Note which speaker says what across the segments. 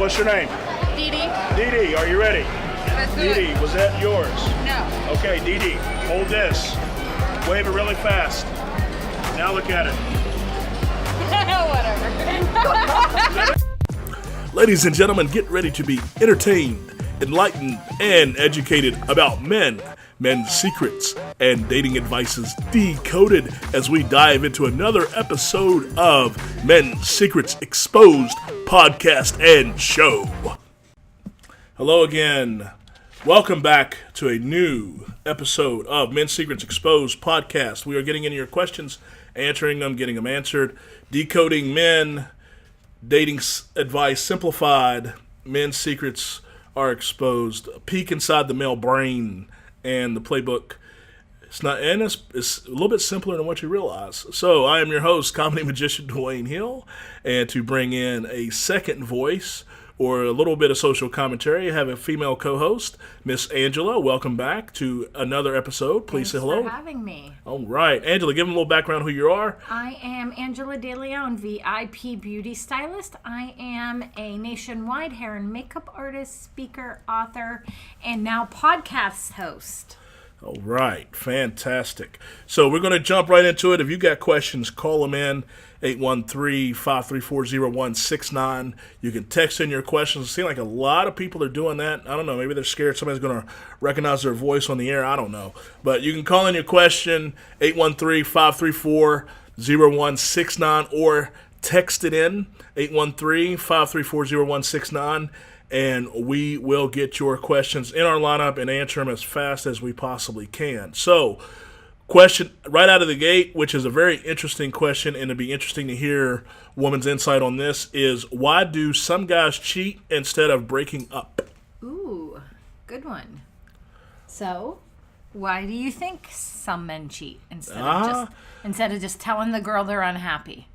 Speaker 1: What's your name?
Speaker 2: Dee Dee.
Speaker 1: Dee Dee, are you ready?
Speaker 2: Let's do
Speaker 1: Dee
Speaker 2: it.
Speaker 1: Dee, was that yours?
Speaker 2: No.
Speaker 1: Okay, Dee Dee, hold this. Wave it really fast. Now look at it.
Speaker 2: Whatever.
Speaker 3: Ladies and gentlemen, get ready to be entertained, enlightened, and educated about men, men's secrets, and dating advices decoded as we dive into another episode of Men's Secrets Exposed podcast and show. Hello again. Welcome back to a new episode of Men's Secrets Exposed podcast. We are getting into your questions, answering them, getting them answered, decoding men, dating advice simplified, men's secrets are exposed, a peek inside the male brain and the playbook. It's a little bit simpler than what you realize. So I am your host, comedy magician Dewayne Hill, and to bring in a second voice or a little bit of social commentary, I have a female co-host, Miss Angela. Welcome back to another episode. Please say hello.
Speaker 2: Thanks for having me.
Speaker 3: All right, Angela, give them a little background who you are.
Speaker 2: I am Angela Dileone, VIP beauty stylist. I am a nationwide hair and makeup artist, speaker, author, and now podcast host.
Speaker 3: All right, fantastic. So we're going to jump right into it. If you got questions, call them in, 813-534-0169. You can text in your questions. It seems like a lot of people are doing that. I don't know, maybe they're scared somebody's going to recognize their voice on the air. I don't know. But you can call in your question, 813-534-0169, or text it in, 813-534-0169. And we will get your questions in our lineup and answer them as fast as we possibly can. So, question right out of the gate, which is a very interesting question, and it'd be interesting to hear woman's insight on this, is why do some guys cheat instead of breaking up?
Speaker 2: Ooh, good one. So, why do you think some men cheat instead of just telling the girl they're unhappy?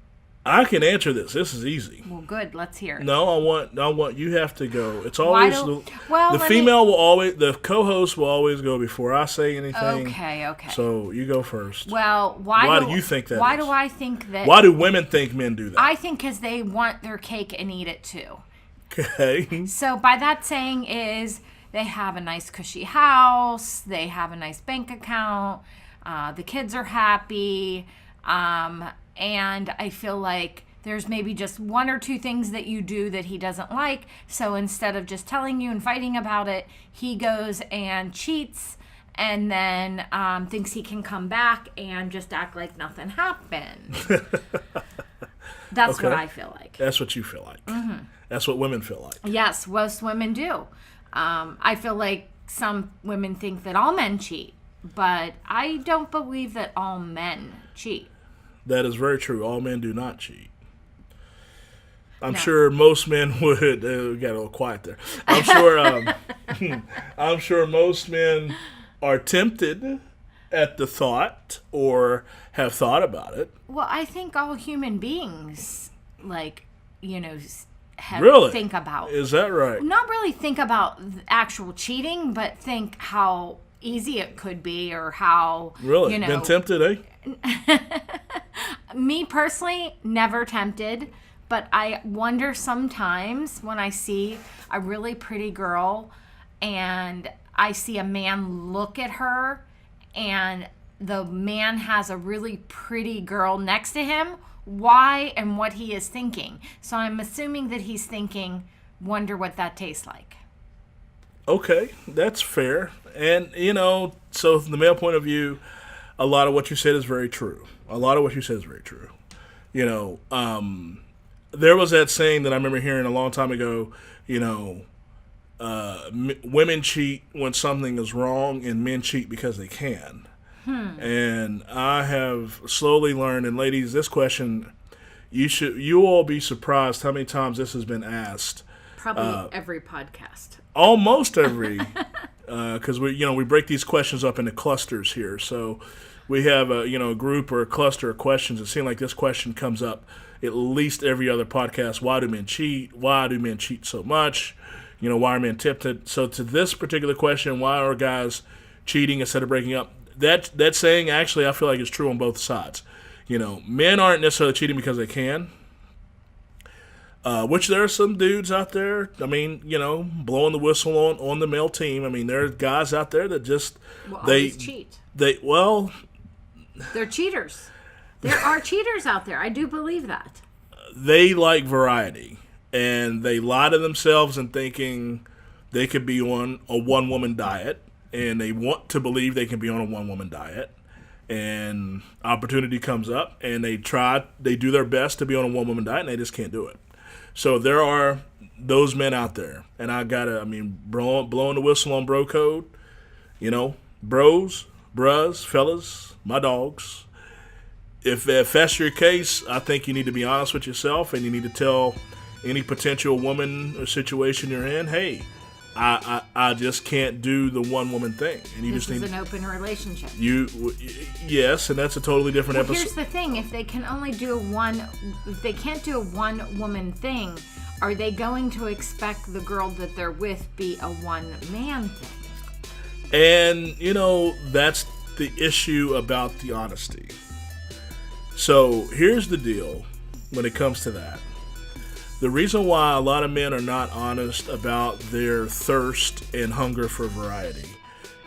Speaker 3: I can answer this. This is easy.
Speaker 2: Well, good. Let's hear it.
Speaker 3: No, I want you have to go. It's always the co-host will always go before I say anything.
Speaker 2: Okay.
Speaker 3: So you go first.
Speaker 2: Well,
Speaker 3: why do you think that?
Speaker 2: Why do I think that?
Speaker 3: Why do women think men do that?
Speaker 2: I think because they want their cake and eat it too.
Speaker 3: Okay.
Speaker 2: So by that saying is they have a nice cushy house, they have a nice bank account, the kids are happy. And I feel like there's maybe just one or two things that you do that he doesn't like. So instead of just telling you and fighting about it, he goes and cheats and then thinks he can come back and just act like nothing happened. That's
Speaker 3: okay.
Speaker 2: what I feel like.
Speaker 3: That's what you feel like.
Speaker 2: Mm-hmm.
Speaker 3: That's what women feel like.
Speaker 2: Yes, most women do. I feel like some women think that all men cheat, but I don't believe that all men cheat.
Speaker 3: That is very true. All men do not cheat. I'm
Speaker 2: No.
Speaker 3: sure most men would. We got a little quiet there. I'm sure. I'm sure most men are tempted at the thought or have thought about it.
Speaker 2: Well, I think all human beings, think about.
Speaker 3: Is that right?
Speaker 2: Not really think about actual cheating, but think how easy it could be or how.
Speaker 3: Really? Been tempted, eh?
Speaker 2: Me personally, never tempted, but I wonder sometimes when I see a really pretty girl and I see a man look at her and the man has a really pretty girl next to him, why and what he is thinking. So I'm assuming that he's thinking, wonder what that tastes like.
Speaker 3: Okay, that's fair. And, so from the male point of view, a lot of what you said is very true. There was that saying that I remember hearing a long time ago, women cheat when something is wrong and men cheat because they can. And I have slowly learned, and ladies, this question, you all be surprised how many times this has been asked.
Speaker 2: Probably every podcast.
Speaker 3: Almost every, because we break these questions up into clusters here. So we have a group or a cluster of questions. It seems like this question comes up at least every other podcast. Why do men cheat? Why do men cheat so much? Why are men tempted? So to this particular question, why are guys cheating instead of breaking up? That saying actually I feel like is true on both sides. Men aren't necessarily cheating because they can. Which there are some dudes out there, I mean, blowing the whistle on the male team. I mean, there are guys out there that just,
Speaker 2: always cheat.
Speaker 3: They're
Speaker 2: cheaters. There are cheaters out there. I do believe that.
Speaker 3: They like variety, and they lie to themselves in thinking they could be on a one-woman diet, and they want to believe they can be on a one-woman diet, and opportunity comes up, and they do their best to be on a one-woman diet, and they just can't do it. So there are those men out there, and blowing the whistle on bro code, bros, brus, fellas, my dogs. If that's your case, I think you need to be honest with yourself, and you need to tell any potential woman or situation you're in, hey, I just can't do the one woman thing, and you
Speaker 2: this
Speaker 3: just need
Speaker 2: an open relationship.
Speaker 3: Yes, and that's a totally different episode.
Speaker 2: Here's the thing: if they can't do a one woman thing, are they going to expect the girl that they're with be a one man thing?
Speaker 3: And that's the issue about the honesty. So here's the deal when it comes to that. The reason why a lot of men are not honest about their thirst and hunger for variety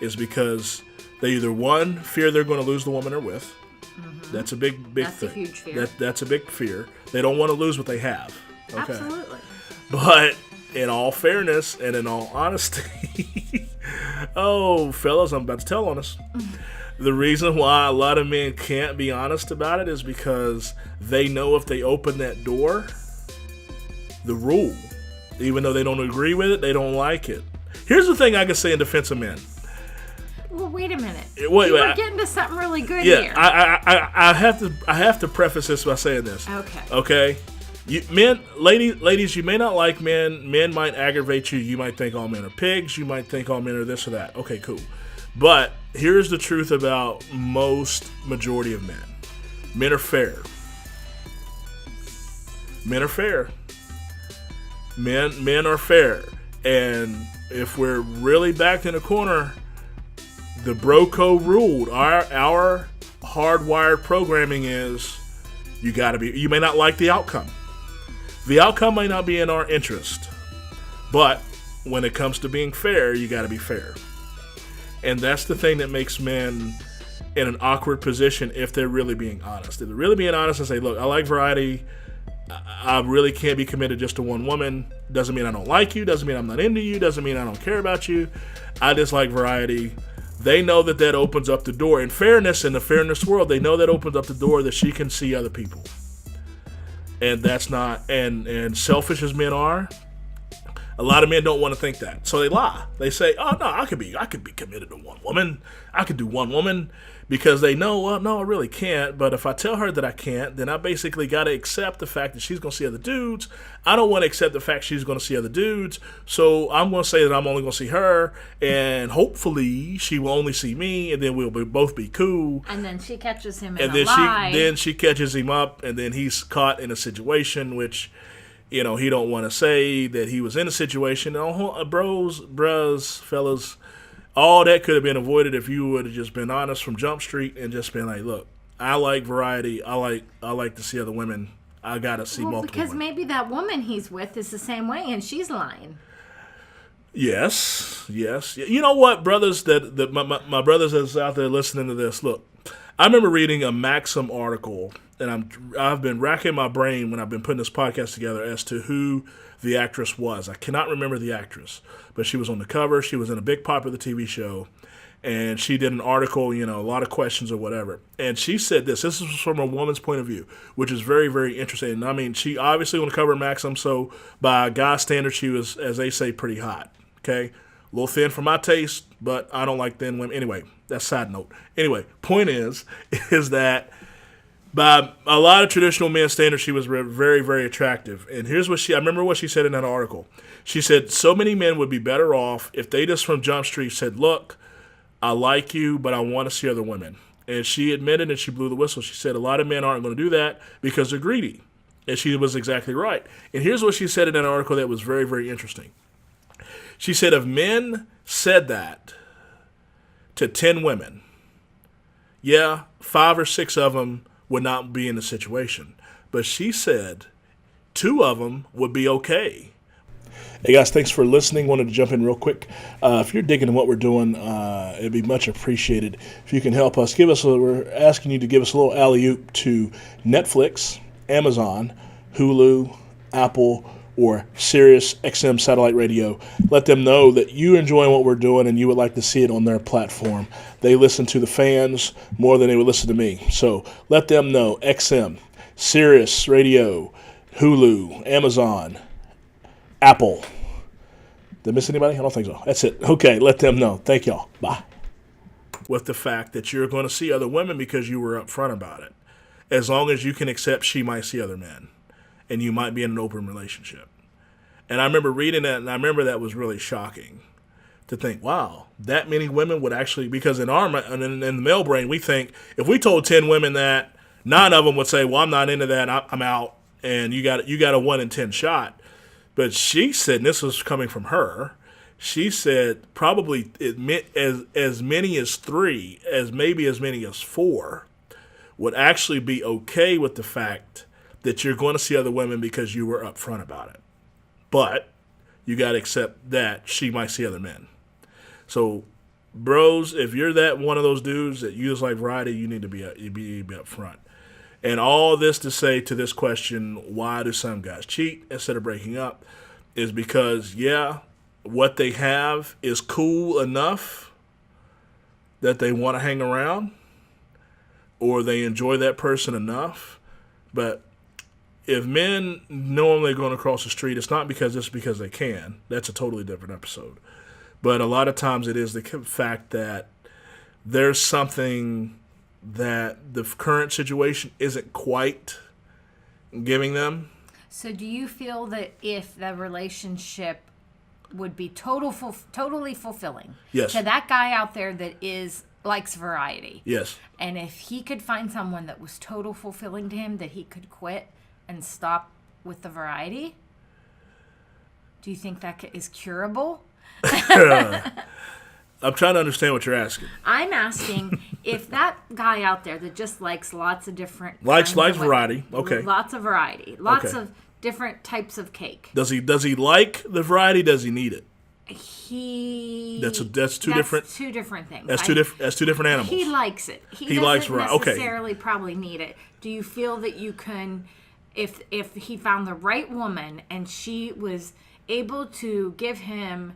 Speaker 3: is because they either, one, fear they're going to lose the woman they're with. Mm-hmm. That's a big thing.
Speaker 2: That's a huge fear.
Speaker 3: That's a big fear. They don't want to lose what they have. Okay?
Speaker 2: Absolutely.
Speaker 3: But in all fairness and in all honesty, oh, fellas, I'm about to tell on us. The reason why a lot of men can't be honest about it is because they know if they open that door, the rule, even though they don't agree with it, they don't like it. Here's the thing I can say in defense of men.
Speaker 2: Well, wait a minute.
Speaker 3: We're
Speaker 2: getting to something really good here.
Speaker 3: I have to preface this by saying this. Okay. Ladies, you may not like men. Men might aggravate you. You might think all men are pigs. You might think all men are this or that. Okay, cool. But here's the truth about majority of men. Men are fair. Men are fair. Men are fair. And if we're really backed in a corner, the bro code ruled. Our hardwired programming is you may not like the outcome. The outcome may not be in our interest. But when it comes to being fair, you gotta be fair. And that's the thing that makes men in an awkward position if they're really being honest. If they're really being honest and say, look, I like variety. I really can't be committed just to one woman. Doesn't mean I don't like you. Doesn't mean I'm not into you. Doesn't mean I don't care about you. I just like variety. They know that opens up the door. In fairness, in the fairness world, they know that opens up the door that she can see other people. And that's not, and selfish as men are, a lot of men don't want to think that. So they lie. They say, oh, no, I could be committed to one woman. I could do one woman, because they know, well, no, I really can't. But if I tell her that I can't, then I basically got to accept the fact that she's going to see other dudes. I don't want to accept the fact she's going to see other dudes. So I'm going to say that I'm only going to see her, and hopefully she will only see me, and then we'll both be cool.
Speaker 2: And then she catches him in a lie.
Speaker 3: Then she catches him up, and then he's caught in a situation which, he don't want to say that he was in a situation. Bros, fellas, all that could have been avoided if you would have just been honest from Jump Street and just been like, look, I like variety. I like to see other women. I got to see multiple
Speaker 2: because
Speaker 3: women.
Speaker 2: Maybe that woman he's with is the same way and she's lying.
Speaker 3: Yes. You know what, brothers, that my brothers that's out there listening to this, look, I remember reading a Maxim article, and I've been racking my brain when I've been putting this podcast together as to who the actress was. I cannot remember the actress, but she was on the cover. She was in a big popular TV show, and she did an article, a lot of questions or whatever. And she said this is from a woman's point of view, which is very, very interesting. I mean, she obviously on the cover of Maxim, so by guy standards, she was, as they say, pretty hot. Okay? A little thin for my taste, but I don't like thin women. Anyway, that's side note. Anyway, point is that by a lot of traditional men's standards, she was very, very attractive. And here's what I remember what she said in that article. She said, so many men would be better off if they just from Jump Street said, look, I like you, but I want to see other women. And she admitted, and she blew the whistle. She said a lot of men aren't going to do that because they're greedy. And she was exactly right. And here's what she said in that article that was very, very interesting. She said if men said that to 10 women, 5 or 6 of them would not be in the situation. But she said 2 of them would be okay. Hey guys, thanks for listening. Wanted to jump in real quick. If you're digging what we're doing, it'd be much appreciated if you can help us. We're asking you to give us a little alley-oop to Netflix, Amazon, Hulu, Apple, or Sirius XM satellite radio. Let them know that you enjoy what we're doing and you would like to see it on their platform. They listen to the fans more than they would listen to me. So let them know. XM, Sirius Radio, Hulu, Amazon, Apple. Did I miss anybody? I don't think so. That's it. Okay, let them know. Thank y'all. Bye. With the fact that you're going to see other women because you were upfront about it. As long as you can accept she might see other men. And you might be in an open relationship. And I remember reading that, and I remember that was really shocking to think, wow, that many women would actually, because in the male brain, we think if we told 10 women that, 9 of them would say, well, I'm not into that, I'm out, and you got a 1 in 10 shot. But she said, and this was coming from her, she said probably as many as 3, maybe as many as 4, would actually be okay with the fact that you're going to see other women because you were upfront about it. But you got to accept that she might see other men. So, bros, if you're that one of those dudes that you just like variety, you need to be upfront. And all this to say to this question, why do some guys cheat instead of breaking up, is because, yeah, what they have is cool enough that they want to hang around or they enjoy that person enough. But if men normally going across the street, it's not because they can. That's a totally different episode. But a lot of times it is the fact that there's something that the current situation isn't quite giving them.
Speaker 2: So do you feel that if the relationship would be totally fulfilling
Speaker 3: Yes.
Speaker 2: to that guy out there that likes variety?
Speaker 3: Yes.
Speaker 2: And if he could find someone that was total fulfilling to him, that he could quit and stop with the variety? Do you think that is curable?
Speaker 3: I'm trying to understand what you're asking.
Speaker 2: I'm asking if that guy out there that just likes lots of different
Speaker 3: Likes
Speaker 2: kinds of
Speaker 3: variety. Okay.
Speaker 2: Lots of variety. Lots
Speaker 3: Okay.
Speaker 2: of different types of cake.
Speaker 3: Does he like the variety? Does he need it? That's two different
Speaker 2: things.
Speaker 3: That's two different animals.
Speaker 2: He likes it. He
Speaker 3: likes
Speaker 2: doesn't
Speaker 3: variety. Okay.
Speaker 2: necessarily probably need it. Do you feel that you can, if he found the right woman and she was able to give him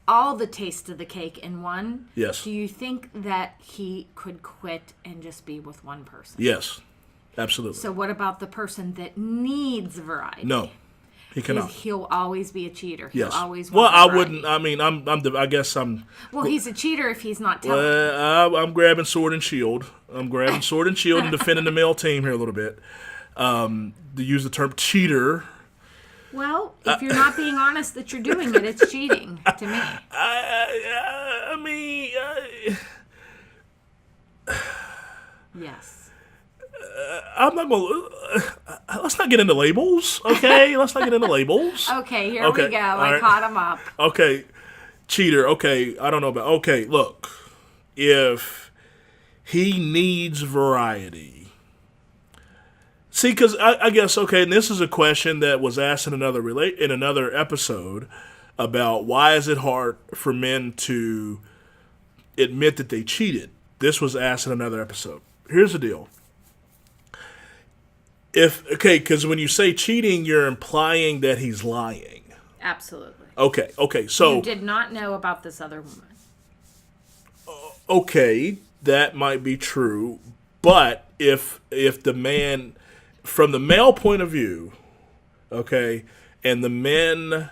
Speaker 2: all the taste of the cake in one,
Speaker 3: Yes.
Speaker 2: do you think that he could quit and just be with one person?
Speaker 3: Yes, absolutely.
Speaker 2: So what about the person that needs variety?
Speaker 3: No, he cannot.
Speaker 2: He'll always be a cheater.
Speaker 3: Yes.
Speaker 2: He'll always
Speaker 3: Well,
Speaker 2: want
Speaker 3: I
Speaker 2: variety.
Speaker 3: wouldn't. I mean, I guess I'm.
Speaker 2: Well, he's a cheater if he's not telling.
Speaker 3: I'm grabbing sword and shield. I'm grabbing sword and shield and defending the male team here a little bit. To use the term cheater.
Speaker 2: Well, if you're not being honest that you're doing it, it's cheating to me.
Speaker 3: I mean,
Speaker 2: Yes.
Speaker 3: I'm not going to... let's not get into labels, okay? Let's not get into labels.
Speaker 2: Okay, here we go.
Speaker 3: all
Speaker 2: I
Speaker 3: right.
Speaker 2: caught him up.
Speaker 3: Okay, cheater. Okay, I don't know about... Okay, look. If he needs variety... See, because I guess, okay, and this is a question that was asked in another episode about why is it hard for men to admit that they cheated. This was asked in another episode. Here's the deal. Because when you say cheating, you're implying that he's lying.
Speaker 2: Absolutely.
Speaker 3: Okay, so...
Speaker 2: You did not know about this other woman.
Speaker 3: Okay, that might be true, but if the man... From the male point of view, okay, and the men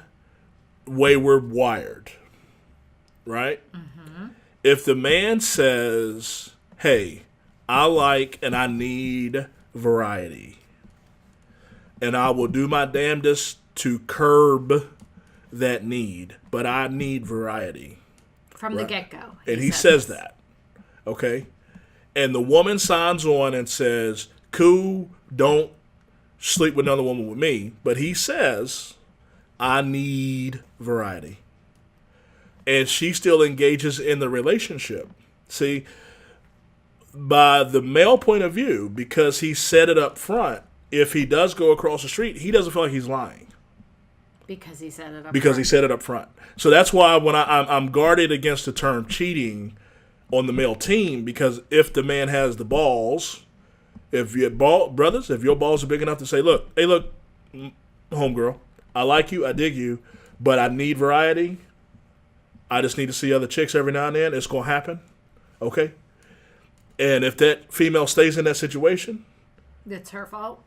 Speaker 3: way we're wired, right? Mm-hmm. If the man says, hey, I like and I need variety, and I will do my damnedest to curb that need, but I need variety.
Speaker 2: From the get-go.
Speaker 3: And he says that, okay? And the woman signs on and says, cool, don't sleep with another woman with me. But he says, I need variety. And she still engages in the relationship. See, by the male point of view, because he said it up front, if he does go across the street, he doesn't feel like he's lying.
Speaker 2: Because he said it up
Speaker 3: Because
Speaker 2: front.
Speaker 3: he said it up front. So that's why when I'm guarded against the term cheating on the male team, because if the man has the balls, if your brothers, if your balls are big enough to say, look, homegirl, I like you, I dig you, but I need variety. I just need to see other chicks every now and then. It's going to happen. Okay? And if that female stays in that situation,
Speaker 2: it's her fault.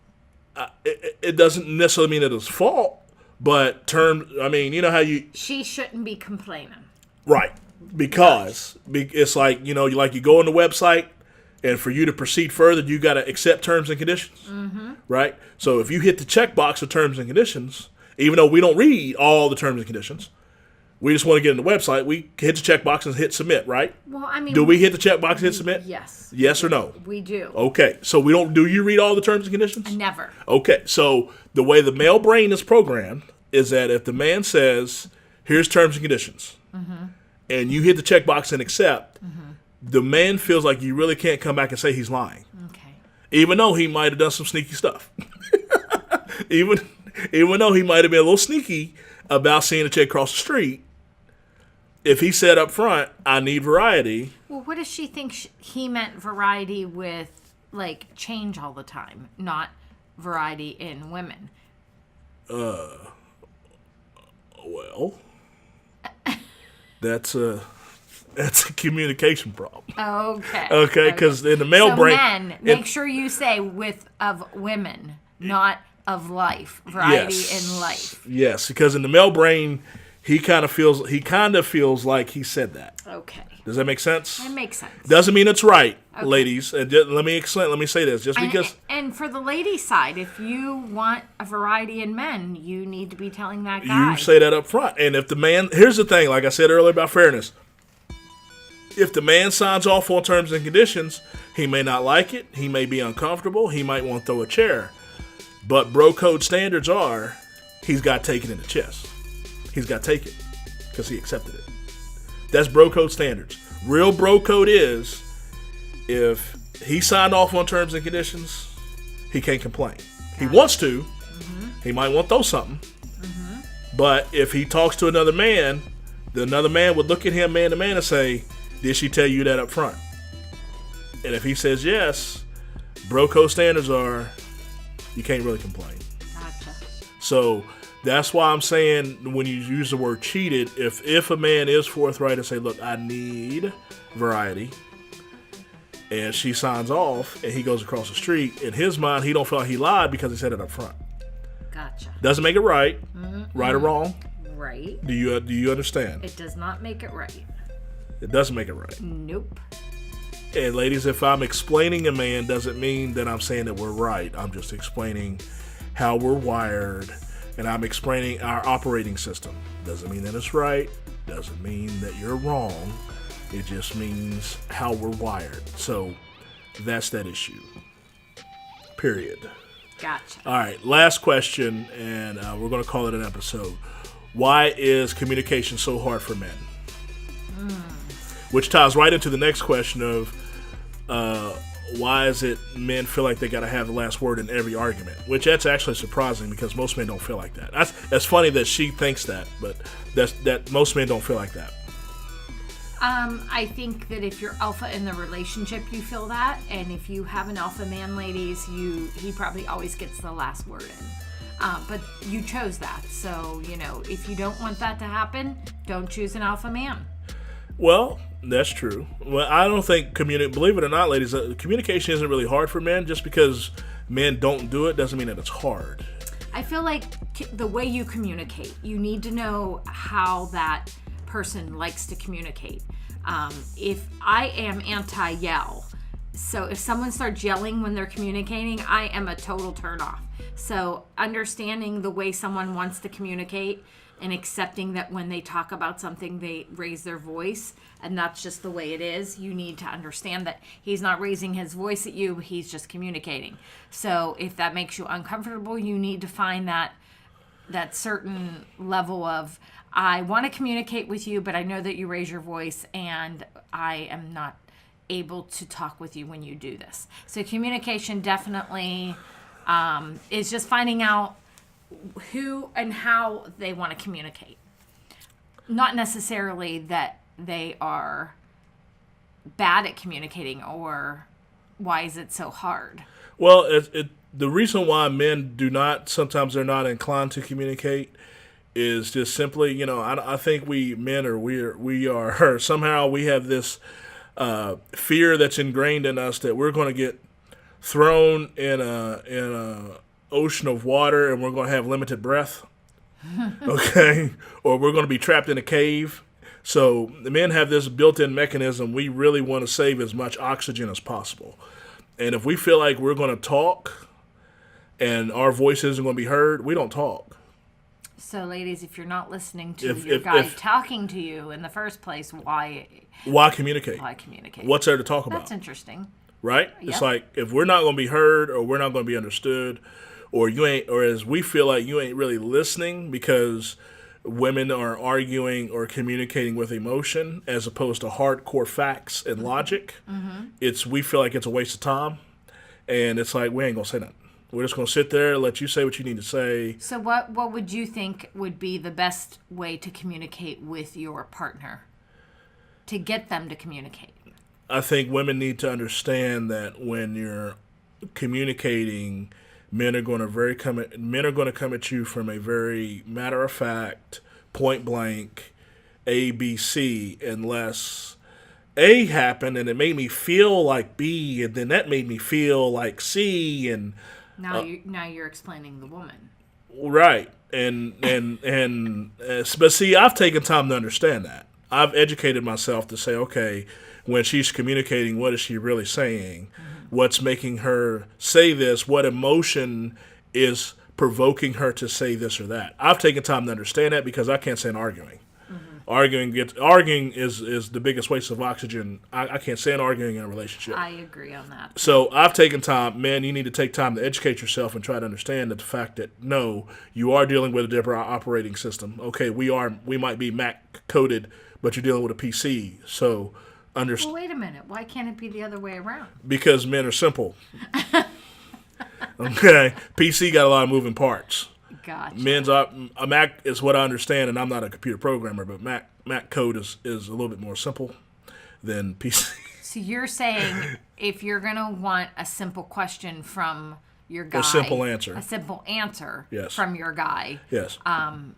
Speaker 3: It doesn't necessarily mean it's fault, but you know how
Speaker 2: she shouldn't be complaining.
Speaker 3: Right. Because it's like, you go on the website, and for you to proceed further, you got to accept terms and conditions. Mm-hmm. Right? So if you hit the checkbox of terms and conditions, even though we don't read all the terms and conditions, we just want to get in the website, we hit the checkbox and hit submit, right?
Speaker 2: Well, I mean...
Speaker 3: Do we hit the checkbox and hit submit?
Speaker 2: Yes.
Speaker 3: Yes or no?
Speaker 2: We do.
Speaker 3: Okay. So do you read all the terms and conditions?
Speaker 2: Never.
Speaker 3: Okay. So the way the male brain is programmed is that if the man says, here's terms and conditions, mm-hmm. and you hit the checkbox and accept, mm-hmm. the man feels like you really can't come back and say he's lying.
Speaker 2: Okay.
Speaker 3: Even though he might have done some sneaky stuff. even though he might have been a little sneaky about seeing a chick cross the street, if he said up front, I need variety.
Speaker 2: Well, what does she think he meant variety with, like, change all the time, not variety in women?
Speaker 3: Well, that's a communication problem.
Speaker 2: Okay.
Speaker 3: Okay, because in the male brain...
Speaker 2: men, make sure you say of women, not of life. Variety in life.
Speaker 3: Yes, because in the male brain... He kind of feels like he said that.
Speaker 2: Okay.
Speaker 3: Does that make sense?
Speaker 2: That makes sense.
Speaker 3: Doesn't mean it's right, ladies. And let me say this.
Speaker 2: And for the lady side, if you want a variety in men, you need to be telling that guy.
Speaker 3: You say that up front. And if the man, here's the thing, like I said earlier about fairness. If the man signs off on terms and conditions, he may not like it. He may be uncomfortable. He might want to throw a chair. But bro code standards are, he's got taken in the chest. He's got taken because he accepted it. That's bro code standards. Real bro code is if he signed off on terms and conditions, he can't complain. He wants to. Mm-hmm. He might want to throw something. Mm-hmm. But if he talks to another man, another man would look at him man to man and say, did she tell you that up front? And if he says yes, bro code standards are you can't really complain.
Speaker 2: Gotcha.
Speaker 3: So that's why I'm saying when you use the word cheated, if a man is forthright and say, look, I need variety, and she signs off and he goes across the street, in his mind, he don't feel like he lied because he said it up front.
Speaker 2: Gotcha.
Speaker 3: Doesn't make it right. Mm-hmm. Right or wrong?
Speaker 2: Right.
Speaker 3: Do you understand?
Speaker 2: It does not make it right.
Speaker 3: It doesn't make it right.
Speaker 2: Nope.
Speaker 3: And ladies, if I'm explaining a man, doesn't mean that I'm saying that we're right. I'm just explaining how we're wired. And I'm explaining our operating system. Doesn't mean that it's right. Doesn't mean that you're wrong. It just means how we're wired. So that's that issue. Period.
Speaker 2: Gotcha.
Speaker 3: All right, last question, and we're going to call it an episode. Why is communication so hard for men? Which ties right into the next question of why is it men feel like they got to have the last word in every argument? Which that's actually surprising because most men don't feel like that. That's funny that she thinks that, but that most men don't feel like that.
Speaker 2: I think that if you're alpha in the relationship, you feel that, and if you have an alpha man, ladies, he probably always gets the last word in. But you chose that, so if you don't want that to happen, don't choose an alpha man.
Speaker 3: Well, that's true. Well, I don't think believe it or not, ladies, communication isn't really hard for men. Just because men don't do it doesn't mean that it's hard.
Speaker 2: I feel like the way you communicate, you need to know how that person likes to communicate. If I am anti-yell, so if someone starts yelling when they're communicating, I am a total turnoff. So understanding the way someone wants to communicate and accepting that when they talk about something, they raise their voice, and that's just the way it is. You need to understand that he's not raising his voice at you, he's just communicating. So if that makes you uncomfortable, you need to find that certain level of, I want to communicate with you, but I know that you raise your voice, and I am not able to talk with you when you do this. So communication definitely is just finding out who and how they want to communicate. Not necessarily that they are bad at communicating or why is it so hard.
Speaker 3: Well, the reason why men do not, sometimes they're not inclined to communicate is just simply, I think we are somehow we have this fear that's ingrained in us that we're going to get thrown in a ocean of water and we're going to have limited breath. Okay? Or we're going to be trapped in a cave. So the men have this built-in mechanism. We really want to save as much oxygen as possible. And if we feel like we're going to talk and our voice isn't going to be heard, we don't talk.
Speaker 2: So, ladies, if you're not listening to your guy talking to you in the first place, why
Speaker 3: communicate?
Speaker 2: Why communicate?
Speaker 3: What's there to talk about?
Speaker 2: That's interesting.
Speaker 3: Right?
Speaker 2: Yep.
Speaker 3: It's like if we're not going to be heard or we're not going to be understood or as we feel like you ain't really listening because women are arguing or communicating with emotion as opposed to hardcore facts and logic, we feel like it's a waste of time. And it's like, we ain't going to say nothing. We're just going to sit there, let you say what you need to say.
Speaker 2: So what would you think would be the best way to communicate with your partner? To get them to communicate?
Speaker 3: I think women need to understand that when you're communicating, men are going to come at you from a very matter of fact, point blank, A, B, C, unless A happened and it made me feel like B, and then that made me feel like C, and
Speaker 2: now you're explaining the woman,
Speaker 3: right? But see, I've taken time to understand that. I've educated myself to say, okay, when she's communicating, what is she really saying? What's making her say this? What emotion is provoking her to say this or that? I've taken time to understand that because I can't stand arguing. Arguing is the biggest waste of oxygen. I can't stand arguing in a relationship.
Speaker 2: I agree on that.
Speaker 3: So I've taken time. Man, you need to take time to educate yourself and try to understand that the fact that, no, you are dealing with a different operating system. Okay, we might be Mac coded, but you're dealing with a PC. So
Speaker 2: well, wait a minute. Why can't it be the other way around?
Speaker 3: Because men are simple. Okay, PC got a lot of moving parts.
Speaker 2: Gotcha.
Speaker 3: A Mac is what I understand, and I'm not a computer programmer, but Mac code is a little bit more simple than PC.
Speaker 2: So you're saying if you're going to want a simple question from your guy.
Speaker 3: A simple answer.
Speaker 2: Yes. From your guy.
Speaker 3: Yes.
Speaker 2: And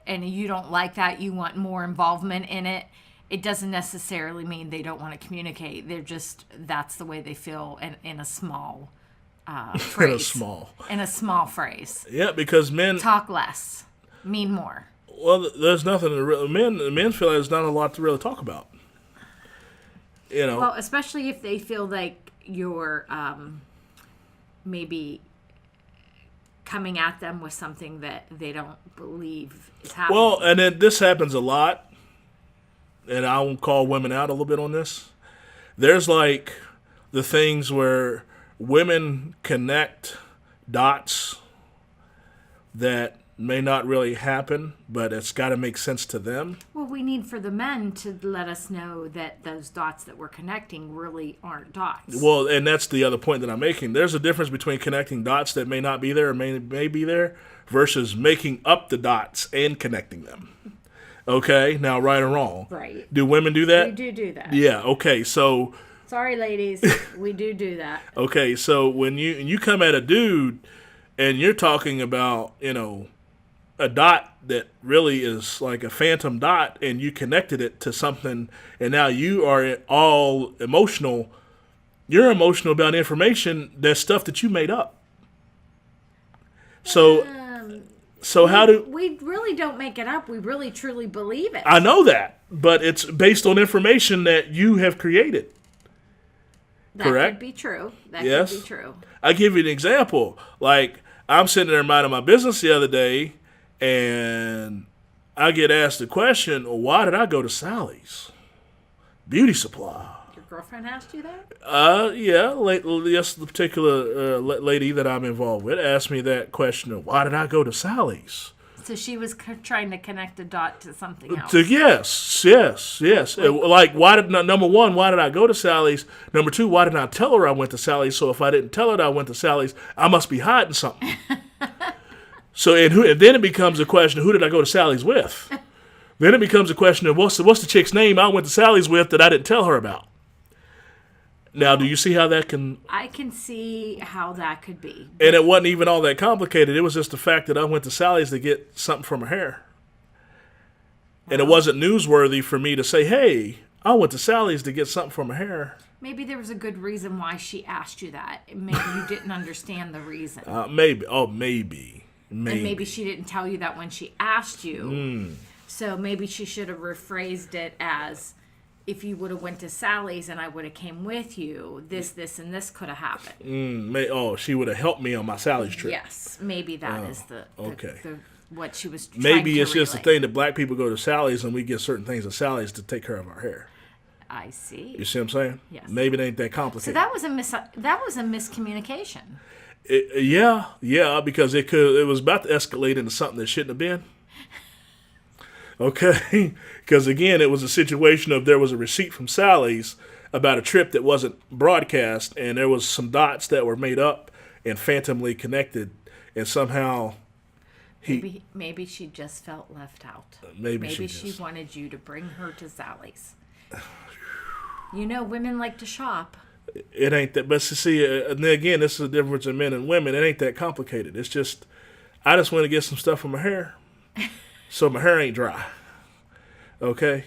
Speaker 2: you don't like that, you want more involvement in it, it doesn't necessarily mean they don't want to communicate. That's the way they feel in a small phrase. In a small phrase.
Speaker 3: Yeah, because men
Speaker 2: talk less, mean more.
Speaker 3: Well, there's nothing to men feel like there's not a lot to really talk about.
Speaker 2: Well, especially if they feel like you're maybe coming at them with something that they don't believe is happening.
Speaker 3: Well, and then this happens a lot, and I will call women out a little bit on this. There's like the things where women connect dots that may not really happen, but it's got to make sense to them.
Speaker 2: Well, we need for the men to let us know that those dots that we're connecting really aren't dots.
Speaker 3: Well, and that's the other point that I'm making. There's a difference between connecting dots that may not be there or may be there versus making up the dots and connecting them. Okay? Now, right or wrong?
Speaker 2: Right.
Speaker 3: Do women do that?
Speaker 2: We do that.
Speaker 3: Yeah, okay, so...
Speaker 2: Sorry, ladies. We do that.
Speaker 3: Okay, so when you come at a dude and you're talking about, a dot that really is like a phantom dot, and you connected it to something, and now you are all emotional. You're emotional about information that's stuff that you made up. So how do
Speaker 2: we really don't make it up? We really truly believe it.
Speaker 3: I know that, but it's based on information that you have created.
Speaker 2: That
Speaker 3: correct?
Speaker 2: Could be true. That
Speaker 3: yes.
Speaker 2: could be true.
Speaker 3: I'll give you an example. Like, I'm sitting there minding my business the other day, and I get asked the question, why did I go to Sally's Beauty Supply?
Speaker 2: Your girlfriend asked you that?
Speaker 3: Yeah. Yes, the particular lady that I'm involved with asked me that question, why did I go to Sally's?
Speaker 2: So she was trying to connect a dot to something else.
Speaker 3: Yes. Like, why did number one? Why did I go to Sally's? Number two, why didn't I tell her I went to Sally's? So if I didn't tell her that I went to Sally's, I must be hiding something. So and then it becomes a question: who did I go to Sally's with? Then it becomes a question of what's the chick's name I went to Sally's with that I didn't tell her about. Now, do you see how that can...
Speaker 2: I can see how that could be.
Speaker 3: And it wasn't even all that complicated. It was just the fact that I went to Sally's to get something from her hair. And it wasn't newsworthy for me to say, hey, I went to Sally's to get something from her hair.
Speaker 2: Maybe there was a good reason why she asked you that. Maybe you didn't understand the reason.
Speaker 3: Maybe. Oh, maybe.
Speaker 2: And maybe she didn't tell you that when she asked you. So maybe she should have rephrased it as... if you would have went to Sally's and I would have came with you, this, and this could have happened.
Speaker 3: She would have helped me on my Sally's trip.
Speaker 2: Yes, maybe that is the what she was trying
Speaker 3: Maybe
Speaker 2: to
Speaker 3: it's just the
Speaker 2: relay.
Speaker 3: thing that black people go to Sally's and we get certain things at Sally's to take care of our hair.
Speaker 2: I see.
Speaker 3: You see what I'm saying?
Speaker 2: Yes.
Speaker 3: Maybe it ain't that complicated.
Speaker 2: So that was a miscommunication.
Speaker 3: Yeah, because it was about to escalate into something that shouldn't have been. Okay, because again, it was a situation of there was a receipt from Sally's about a trip that wasn't broadcast, and there was some dots that were made up and phantomly connected, and somehow
Speaker 2: maybe she just felt left out.
Speaker 3: Maybe
Speaker 2: she wanted you to bring her to Sally's. You know, women like to shop.
Speaker 3: It ain't that, but see, and again, this is the difference in men and women. It ain't that complicated. It's just, I just want to get some stuff from my hair. So my hair ain't dry, okay?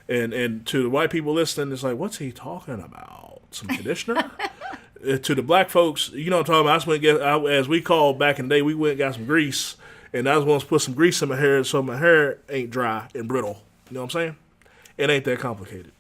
Speaker 3: And to the white people listening, it's like, what's he talking about? Some conditioner? To the black folks, you know what I'm talking about? I just went and as we called back in the day, we went and got some grease, and I was going to put some grease in my hair so my hair ain't dry and brittle. You know what I'm saying? It ain't that complicated,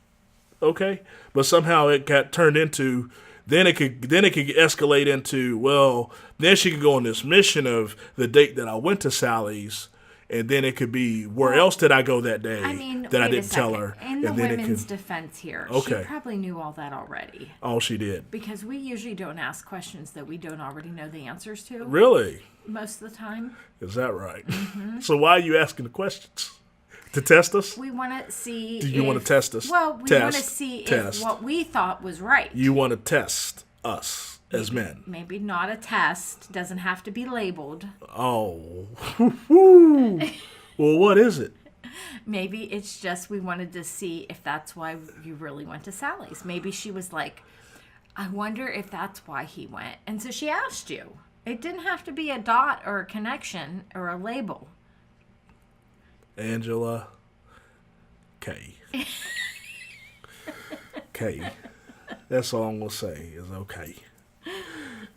Speaker 3: okay? But somehow it got turned into, then it could escalate into, well, then she could go on this mission of the date that I went to Sally's. And then it could be, where else did I go that day that I didn't tell her?
Speaker 2: In the women's defense here, she probably knew all that already.
Speaker 3: Oh, she did.
Speaker 2: Because we usually don't ask questions that we don't already know the answers to.
Speaker 3: Really?
Speaker 2: Most of the time.
Speaker 3: Is that right? Mm-hmm. So why are you asking the questions? To test us?
Speaker 2: We want to see.
Speaker 3: Do you want to test us?
Speaker 2: Well, we want to see if what we thought was right.
Speaker 3: You want to test us. As men.
Speaker 2: Maybe not a test. Doesn't have to be labeled.
Speaker 3: Oh. Well, what is it?
Speaker 2: Maybe it's just we wanted to see if that's why you really went to Sally's. Maybe she was like, I wonder if that's why he went. And so she asked you. It didn't have to be a dot or a connection or a label.
Speaker 3: Angela K. K. That's all I'm going to say is okay.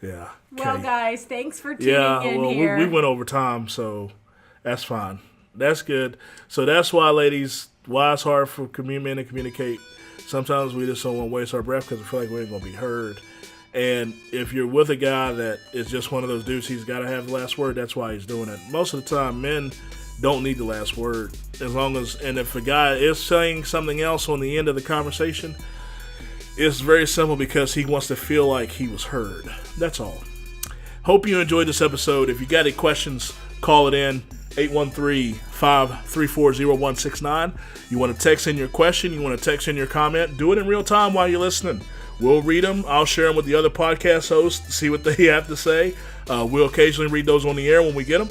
Speaker 3: Yeah.
Speaker 2: Well, guys, thanks for tuning in here.
Speaker 3: We went over time, so that's fine. That's good. So that's why, ladies, why it's hard for men to communicate. Sometimes we just don't want to waste our breath because we feel like we ain't going to be heard. And if you're with a guy that is just one of those dudes, he's got to have the last word, that's why he's doing it. Most of the time, men don't need the last word. And if a guy is saying something else on the end of the conversation, it's very simple because he wants to feel like he was heard. That's all. Hope you enjoyed this episode. If you got any questions, call it in. 813-534-0169. You want to text in your question, you want to text in your comment, do it in real time while you're listening. We'll read them. I'll share them with the other podcast hosts to see what they have to say. We'll occasionally read those on the air when we get them.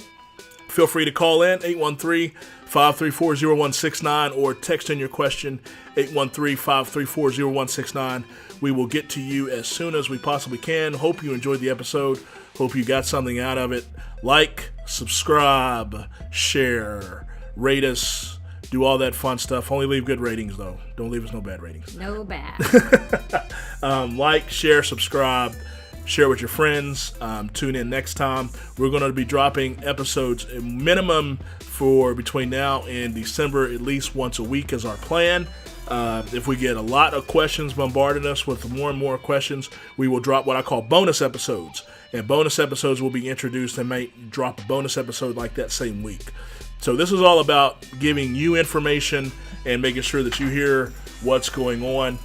Speaker 3: Feel free to call in, 813-534-0169, or text in your question, 813-534-0169. We will get to you as soon as we possibly can. Hope you enjoyed the episode. Hope you got something out of it. Like, subscribe, share, rate us, do all that fun stuff. Only leave good ratings, though. Don't leave us no bad ratings.
Speaker 2: No bad.
Speaker 3: Like, share, subscribe. Share with your friends. Tune in next time. We're going to be dropping episodes minimum for between now and December, at least once a week is our plan. If we get a lot of questions bombarding us with more and more questions, we will drop what I call bonus episodes. And bonus episodes will be introduced and may drop a bonus episode like that same week. So this is all about giving you information and making sure that you hear what's going on.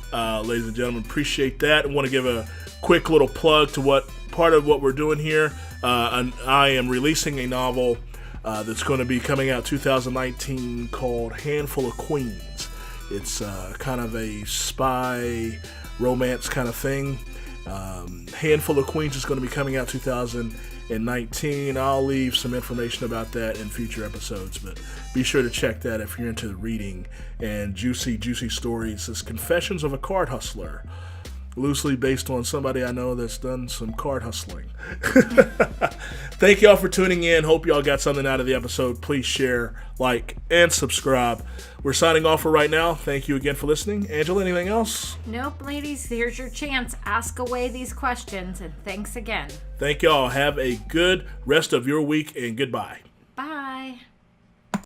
Speaker 3: Ladies and gentlemen, appreciate that. I want to give a quick little plug to what part of what we're doing here. And I am releasing a novel that's going to be coming out 2019 called Handful of Queens. It's kind of a spy romance kind of thing. Handful of Queens is going to be coming out 2019. I'll leave some information about that in future episodes, but be sure to check that if you're into reading and juicy stories. It's Confessions of a Card Hustler, loosely based on somebody I know that's done some card hustling. Thank y'all for tuning in. Hope y'all got something out of the episode. Please share, like, and subscribe. We're signing off for right now. Thank you again for listening. Angela, anything else?
Speaker 2: Nope, ladies. Here's your chance. Ask away these questions, and thanks again.
Speaker 3: Thank y'all. Have a good rest of your week, and goodbye.